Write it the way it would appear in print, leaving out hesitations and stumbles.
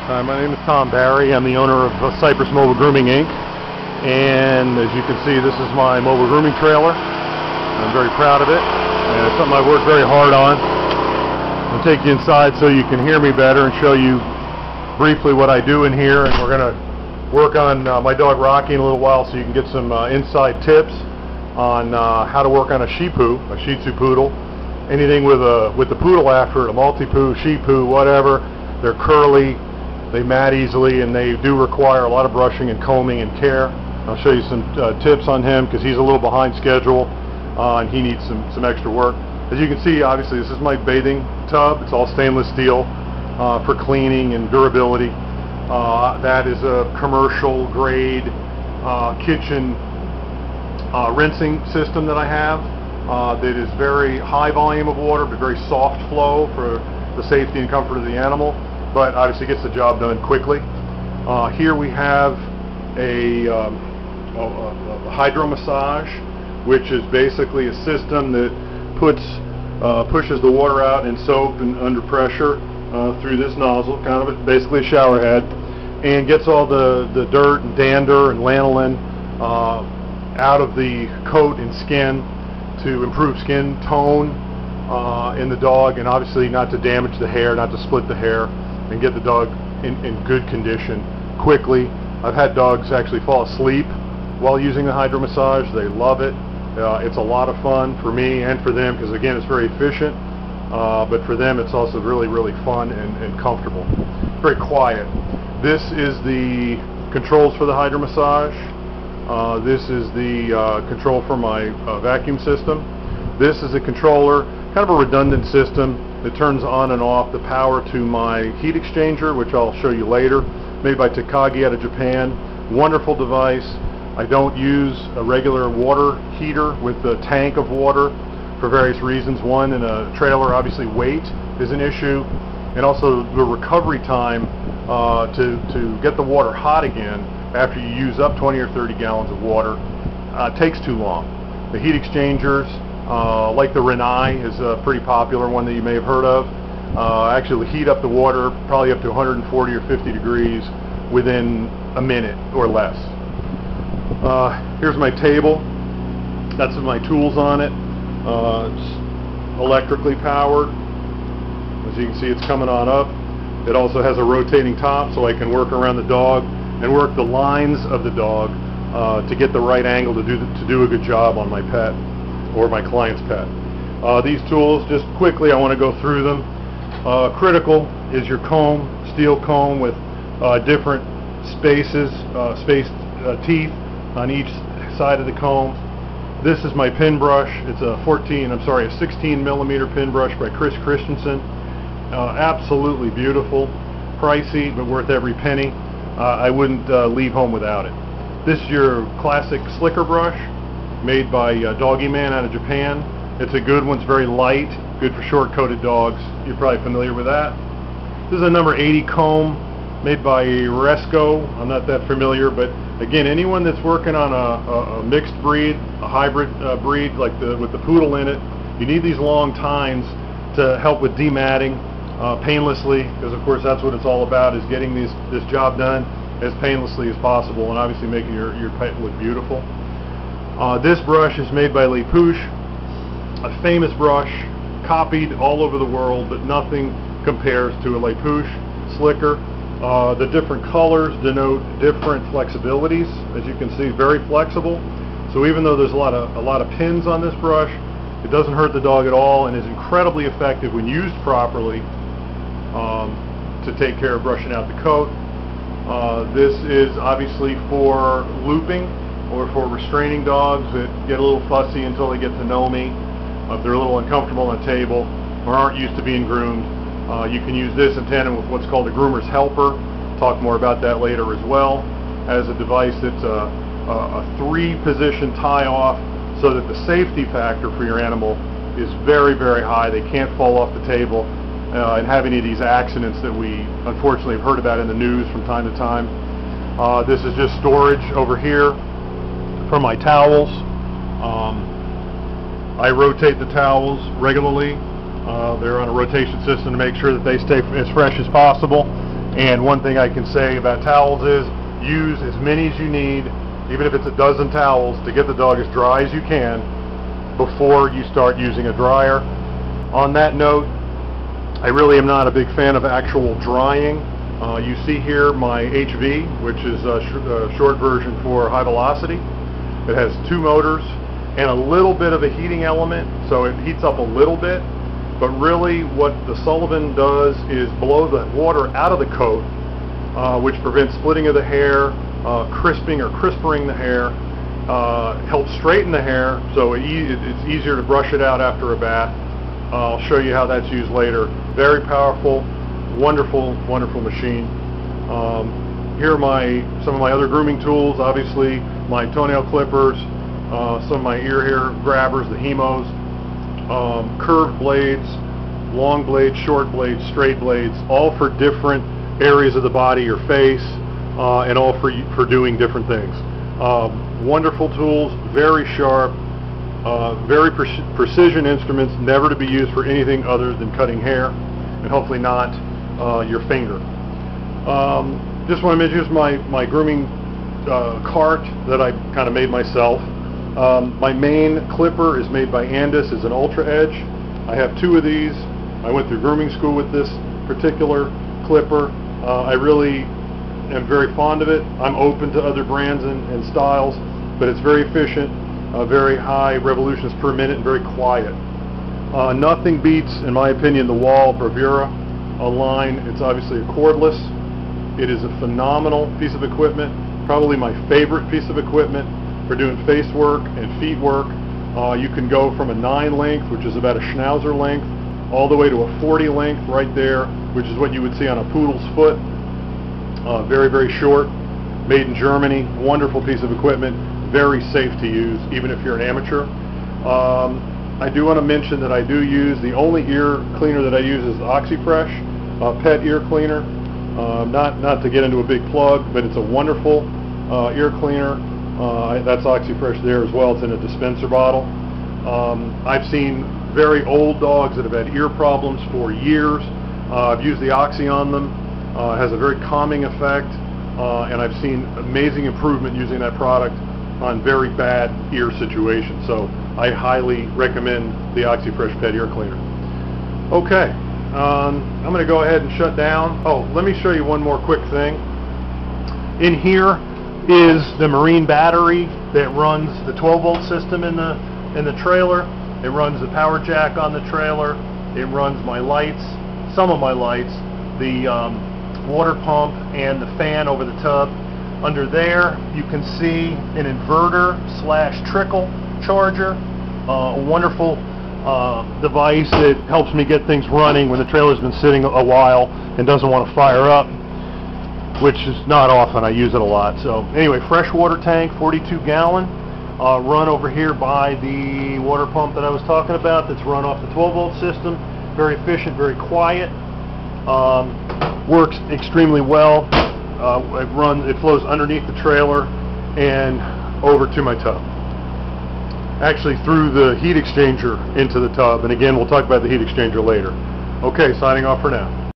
Hi, my name is Tom Barry. I'm the owner of Cypress Mobile Grooming Inc. And as you can see, this is my mobile grooming trailer. I'm very proud of it, and it's something I worked very hard on. I'll take you inside so you can hear me better and show you briefly what I do in here. And we're going to work on my dog Rocky in a little while, so you can get some inside tips on how to work on a Shih Tzu, a Shih Tzu poodle. Anything with the poodle after it, a multi-poo, Shih Tzu, whatever. They're curly, they mat easily, and they do require a lot of brushing and combing and care. I'll show you some tips on him because he's a little behind schedule and he needs some extra work. As you can see, obviously this is my bathing tub. It's all stainless steel for cleaning and durability. That is a commercial grade kitchen rinsing system that I have that is very high volume of water but very soft flow for the safety and comfort of the animal, but obviously gets the job done quickly. Here we have a hydro massage, which is basically a system that pushes the water out in soap and under pressure through this nozzle, kind of basically a shower head, and gets all the dirt and dander and lanolin out of the coat and skin to improve skin tone in the dog, and obviously not to damage the hair, not to split the hair, and get the dog in good condition quickly. I've had dogs actually fall asleep while using the hydro massage. They love it. It's a lot of fun for me and for them because, again, it's very efficient, but for them it's also really, really fun and comfortable. Very quiet. This is the controls for the hydro massage. This is the control for my vacuum system. This is a controller, kind of a redundant system that turns on and off the power to my heat exchanger, which I'll show you later, made by Takagi out of Japan. Wonderful device. I don't use a regular water heater with a tank of water for various reasons. One, in a trailer, obviously weight is an issue, and also the recovery time to get the water hot again after you use up 20 or 30 gallons of water takes too long. The heat exchangers, like the Renai, is a pretty popular one that you may have heard of. Actually heat up the water probably up to 140 or 50 degrees within a minute or less. Here's my table. That's my tools on it. It's electrically powered. As you can see, it's coming on up. It also has a rotating top, so I can work around the dog and work the lines of the dog to get the right angle to do a good job on my pet or my client's pet. These tools, just quickly, I want to go through them. Critical is your comb, steel comb with different spaces, spaced teeth on each side of the comb. This is my pin brush. It's a 16 millimeter pin brush by Chris Christensen. Absolutely beautiful, pricey, but worth every penny. I wouldn't leave home without it. This is your classic slicker brush, made by Doggy Man out of Japan. It's a good one. It's very light, good for short-coated dogs. You're probably familiar with that. This is a number 80 comb made by Resco. I'm not that familiar, but again, anyone that's working on a mixed breed, a hybrid breed, like with the poodle in it, you need these long tines to help with dematting painlessly, because of course that's what it's all about, is getting this job done as painlessly as possible and obviously making your pet look beautiful. This brush is made by Le Pouche, a famous brush, copied all over the world, but nothing compares to a Le Pouche slicker. The different colors denote different flexibilities. As you can see, very flexible. So even though there's a lot of pins on this brush, it doesn't hurt the dog at all and is incredibly effective when used properly to take care of brushing out the coat. This is obviously for looping or for restraining dogs that get a little fussy until they get to know me. If they're a little uncomfortable on a table or aren't used to being groomed, you can use this in tandem with what's called a groomer's helper. Talk more about that later as well. As a device that's a 3-position tie-off, so that the safety factor for your animal is very, very high. They can't fall off the table and have any of these accidents that we unfortunately have heard about in the news from time to time. This is just storage over here for my towels. I rotate the towels regularly. They're on a rotation system to make sure that they stay as fresh as possible, And one thing I can say about towels is use as many as you need, even if it's a dozen towels, to get the dog as dry as you can before you start using a dryer. On that note, I really am not a big fan of actual drying. You see here my HV, which is a short version for high velocity. It has 2 motors and a little bit of a heating element, so it heats up a little bit. But really what the Sullivan does is blow the water out of the coat, which prevents splitting of the hair, crisping or crispering the hair, helps straighten the hair, so it's easier to brush it out after a bath. I'll show you how that's used later. Very powerful, wonderful, wonderful machine. Here are some of my other grooming tools. Obviously, my toenail clippers, some of my ear hair grabbers, the Hemos, curved blades, long blades, short blades, straight blades, all for different areas of the body, your face, and all for doing different things. Wonderful tools, very sharp, very precision instruments, never to be used for anything other than cutting hair, and hopefully not your finger. Just want to mention my grooming cart that I kind of made myself. My main clipper is made by Andis. It's an Ultra Edge. I have 2 of these. I went through grooming school with this particular clipper. I really am very fond of it. I'm open to other brands and styles, but it's very efficient, very high revolutions per minute, and very quiet. Nothing beats, in my opinion, the Wall Bravura line. It's obviously a cordless. It is a phenomenal piece of equipment, probably my favorite piece of equipment for doing face work and feet work. You can go from a 9 length, which is about a Schnauzer length, all the way to a 40 length right there, which is what you would see on a poodle's foot. Very, very short, made in Germany, wonderful piece of equipment, very safe to use, even if you're an amateur. I do want to mention that I do use, the only ear cleaner that I use is OxyFresh pet ear cleaner. Not to get into a big plug, but it's a wonderful ear cleaner. That's OxyFresh there as well. It's in a dispenser bottle. I've seen very old dogs that have had ear problems for years. I've used the Oxy on them. It has a very calming effect, and I've seen amazing improvement using that product on very bad ear situations. So I highly recommend the OxyFresh Pet Ear Cleaner. Okay, I'm going to go ahead and shut down. Oh, let me show you one more quick thing. In here is the marine battery that runs the 12-volt system in the trailer. It runs the power jack on the trailer. It runs my lights, some of my lights, the water pump, and the fan over the tub. Under there you can see an inverter / trickle charger, a wonderful device that helps me get things running when the trailer's been sitting a while and doesn't want to fire up, which is not often. I use it a lot. So anyway, fresh water tank, 42 gallon, run over here by the water pump that I was talking about, that's run off the 12-volt system. Very efficient, very quiet, works extremely well. It flows underneath the trailer and over to my tub. Actually through the heat exchanger into the tub, and again we'll talk about the heat exchanger later. Okay, signing off for now.